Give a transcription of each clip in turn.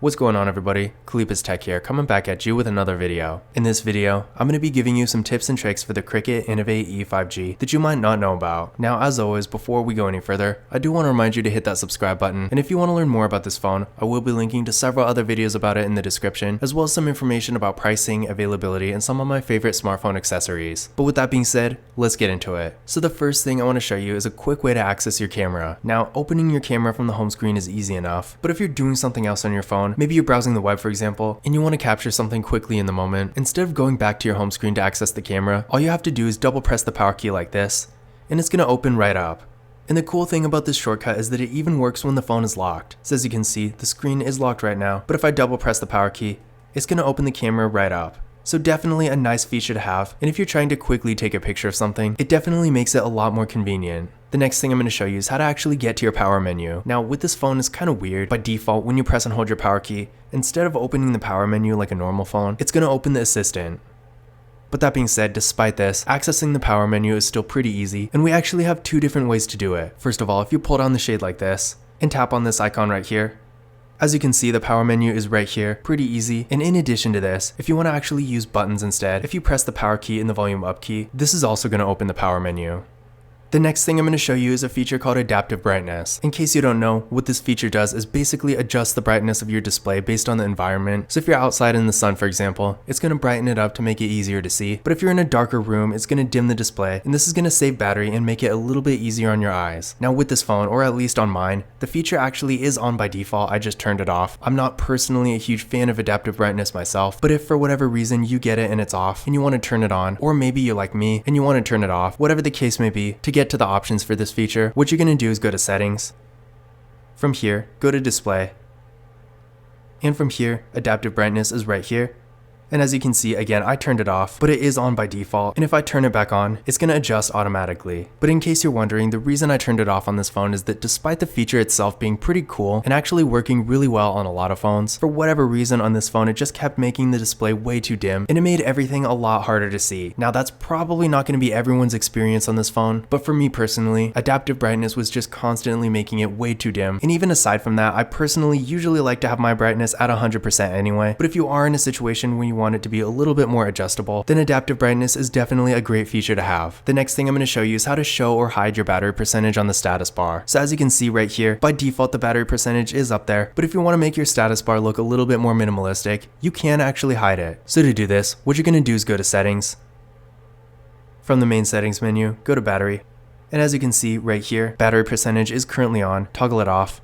What's going on, everybody? Kalipus Tech here, coming back at you with another video. In this video, I'm going to be giving you some tips and tricks for the Cricket Innovate E5G that you might not know about. Now, as always, before we go any further, I do want to remind you to hit that subscribe button, and if you want to learn more about this phone, I will be linking to several other videos about it in the description, as well as some information about pricing, availability, and some of my favorite smartphone accessories. But with that being said, let's get into it. So the first thing I want to show you is a quick way to access your camera. Now, opening your camera from the home screen is easy enough, but if you're doing something else on your phone, maybe you're browsing the web for example, and you want to capture something quickly in the moment, instead of going back to your home screen to access the camera, all you have to do is double press the power key like this, and it's going to open right up. And the cool thing about this shortcut is that it even works when the phone is locked. So as you can see, the screen is locked right now, but if I double press the power key, it's going to open the camera right up. So definitely a nice feature to have, and if you're trying to quickly take a picture of something, it definitely makes it a lot more convenient. The next thing I'm going to show you is how to actually get to your power menu. Now with this phone, it's kind of weird. By default, when you press and hold your power key, instead of opening the power menu like a normal phone, it's going to open the assistant. But that being said, despite this, accessing the power menu is still pretty easy, and we actually have two different ways to do it. First of all, if you pull down the shade like this, and tap on this icon right here, as you can see, the power menu is right here, pretty easy. And in addition to this, if you want to actually use buttons instead, if you press the power key and the volume up key, this is also going to open the power menu. The next thing I'm going to show you is a feature called adaptive brightness. In case you don't know, what this feature does is basically adjust the brightness of your display based on the environment. So if you're outside in the sun, for example, it's going to brighten it up to make it easier to see. But if you're in a darker room, it's going to dim the display, and this is going to save battery and make it a little bit easier on your eyes. Now with this phone, or at least on mine, the feature actually is on by default. I just turned it off. I'm not personally a huge fan of adaptive brightness myself, but if for whatever reason you get it and it's off and you want to turn it on, or maybe you're like me and you want to turn it off, whatever the case may be, to get to the options for this feature, what you're going to do is go to settings. From here, go to display. And from here, adaptive brightness is right here. And as you can see, again, I turned it off, but it is on by default. And if I turn it back on, it's going to adjust automatically. But in case you're wondering, the reason I turned it off on this phone is that despite the feature itself being pretty cool and actually working really well on a lot of phones, for whatever reason on this phone, it just kept making the display way too dim, and it made everything a lot harder to see. Now that's probably not going to be everyone's experience on this phone, but for me personally, adaptive brightness was just constantly making it way too dim. And even aside from that, I personally usually like to have my brightness at 100% anyway. But if you are in a situation when you want it to be a little bit more adjustable, then adaptive brightness is definitely a great feature to have. The next thing I'm going to show you is how to show or hide your battery percentage on the status bar. So as you can see right here, by default the battery percentage is up there, but if you want to make your status bar look a little bit more minimalistic, you can actually hide it. So to do this, what you're going to do is go to settings. From the main settings menu, go to battery, and as you can see right here, battery percentage is currently on, toggle it off.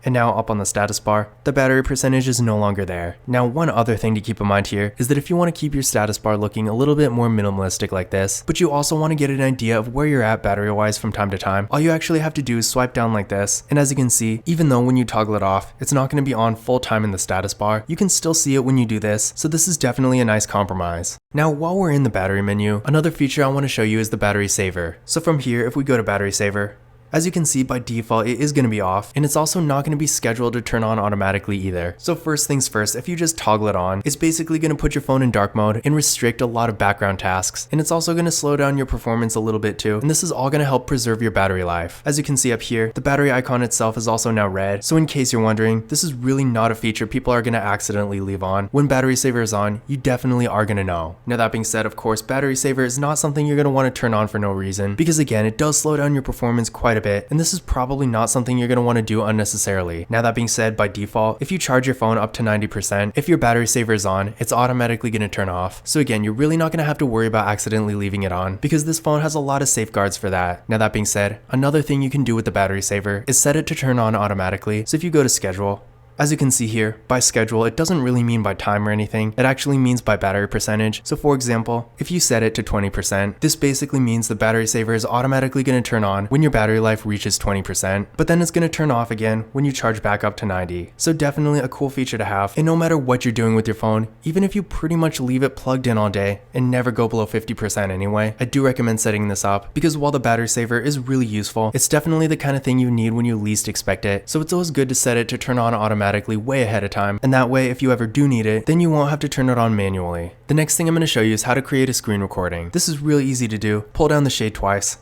And now up on the status bar, the battery percentage is no longer there. Now one other thing to keep in mind here is that if you want to keep your status bar looking a little bit more minimalistic like this, but you also want to get an idea of where you're at battery wise from time to time, all you actually have to do is swipe down like this. And as you can see, even though when you toggle it off, it's not going to be on full time in the status bar, you can still see it when you do this. So this is definitely a nice compromise. Now while we're in the battery menu, another feature I want to show you is the battery saver. So from here, if we go to battery saver, as you can see, by default, it is going to be off, and it's also not going to be scheduled to turn on automatically either. So first things first, if you just toggle it on, it's basically going to put your phone in dark mode and restrict a lot of background tasks. And it's also going to slow down your performance a little bit too, and this is all going to help preserve your battery life. As you can see up here, the battery icon itself is also now red. So in case you're wondering, this is really not a feature people are going to accidentally leave on. When battery saver is on, you definitely are going to know. Now that being said, of course, battery saver is not something you're going to want to turn on for no reason, because again, it does slow down your performance quite a bit, and this is probably not something you're going to want to do unnecessarily. Now that being said, by default, if you charge your phone up to 90%, if your battery saver is on, it's automatically going to turn off. So again, you're really not going to have to worry about accidentally leaving it on, because this phone has a lot of safeguards for that. Now that being said, another thing you can do with the battery saver is set it to turn on automatically. So if you go to schedule, as you can see here, by schedule, it doesn't really mean by time or anything. It actually means by battery percentage. So for example, if you set it to 20%, this basically means the battery saver is automatically going to turn on when your battery life reaches 20%, but then it's going to turn off again when you charge back up to 90. So definitely a cool feature to have. And no matter what you're doing with your phone, even if you pretty much leave it plugged in all day and never go below 50% anyway, I do recommend setting this up, because while the battery saver is really useful, it's definitely the kind of thing you need when you least expect it. So it's always good to set it to turn on automatically way ahead of time, and that way if you ever do need it, then you won't have to turn it on manually. The next thing I'm going to show you is how to create a screen recording. This is really easy to do. Pull down the shade twice,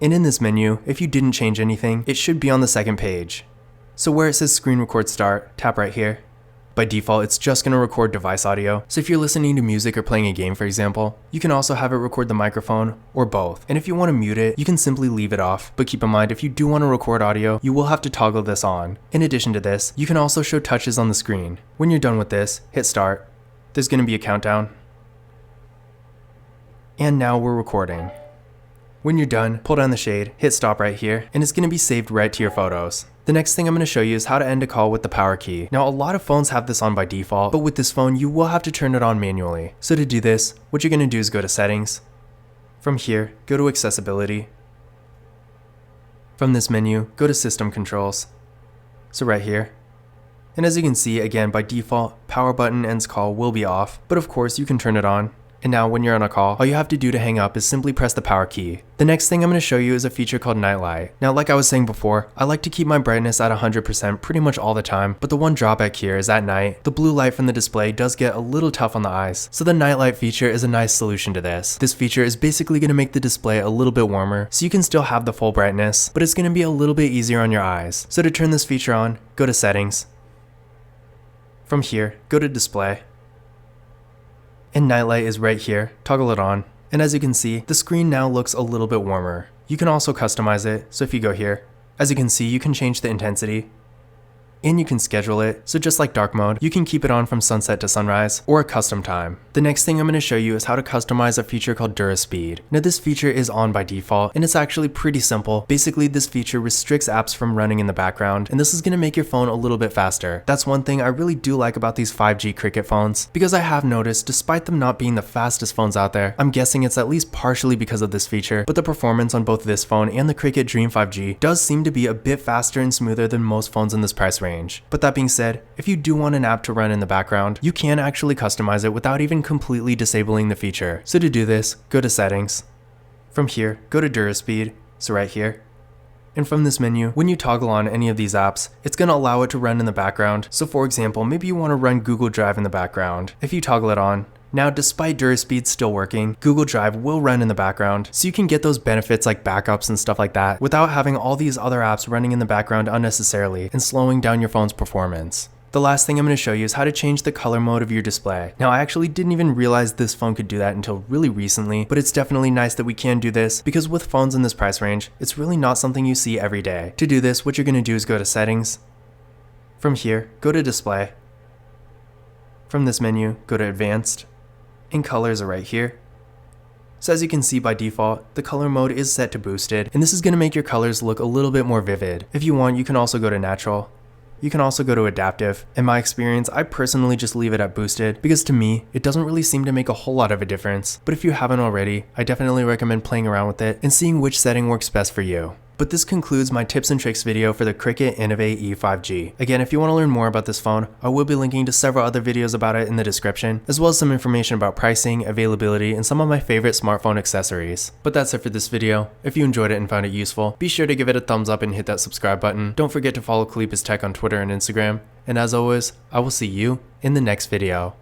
and in this menu, if you didn't change anything, it should be on the second page. So where it says screen record start, tap right here. By default, it's just going to record device audio. So if you're listening to music or playing a game, for example, you can also have it record the microphone or both. And if you want to mute it, you can simply leave it off. But keep in mind, if you do want to record audio, you will have to toggle this on. In addition to this, you can also show touches on the screen. When you're done with this, hit start. There's going to be a countdown. And now we're recording. When you're done, pull down the shade, hit stop right here, and it's going to be saved right to your photos. The next thing I'm going to show you is how to end a call with the power key. Now, a lot of phones have this on by default, but with this phone, you will have to turn it on manually. So to do this, what you're going to do is go to Settings. From here, go to Accessibility. From this menu, go to System Controls. So right here. And as you can see, again, by default, power button ends call will be off, but of course you can turn it on. And now when you're on a call, all you have to do to hang up is simply press the power key. The next thing I'm going to show you is a feature called Night Light. Now, like I was saying before, I like to keep my brightness at 100% pretty much all the time, but the one drawback here is at night, the blue light from the display does get a little tough on the eyes. So the Night Light feature is a nice solution to this. This feature is basically going to make the display a little bit warmer, so you can still have the full brightness, but it's going to be a little bit easier on your eyes. So to turn this feature on, go to Settings. From here, go to Display. And Night Light is right here, toggle it on, and as you can see, the screen now looks a little bit warmer. You can also customize it, so if you go here, as you can see, you can change the intensity, and you can schedule it, so just like dark mode, you can keep it on from sunset to sunrise, or a custom time. The next thing I'm going to show you is how to customize a feature called Duraspeed. Now this feature is on by default, and it's actually pretty simple. Basically, this feature restricts apps from running in the background, and this is going to make your phone a little bit faster. That's one thing I really do like about these 5G Cricket phones, because I have noticed, despite them not being the fastest phones out there, I'm guessing it's at least partially because of this feature, but the performance on both this phone and the Cricket Dream 5G does seem to be a bit faster and smoother than most phones in this price range. But that being said, if you do want an app to run in the background, you can actually customize it without even completely disabling the feature. So to do this, go to Settings. From here, go to Duraspeed, so right here. And from this menu, when you toggle on any of these apps, it's going to allow it to run in the background. So for example, maybe you want to run Google Drive in the background. If you toggle it on, now, despite Duraspeed still working, Google Drive will run in the background, so you can get those benefits like backups and stuff like that without having all these other apps running in the background unnecessarily and slowing down your phone's performance. The last thing I'm going to show you is how to change the color mode of your display. Now, I actually didn't even realize this phone could do that until really recently, but it's definitely nice that we can do this because with phones in this price range, it's really not something you see every day. To do this, what you're going to do is go to Settings. From here, go to Display. From this menu, go to Advanced. And colors are right here. So as you can see by default, the color mode is set to boosted, and this is going to make your colors look a little bit more vivid. If you want, you can also go to natural. You can also go to adaptive. In my experience, I personally just leave it at boosted because to me, it doesn't really seem to make a whole lot of a difference. But if you haven't already, I definitely recommend playing around with it and seeing which setting works best for you. But this concludes my tips and tricks video for the Cricket Innovate E5G. Again, if you want to learn more about this phone, I will be linking to several other videos about it in the description, as well as some information about pricing, availability, and some of my favorite smartphone accessories. But that's it for this video. If you enjoyed it and found it useful, be sure to give it a thumbs up and hit that subscribe button. Don't forget to follow Kalipis Tech on Twitter and Instagram. And as always, I will see you in the next video.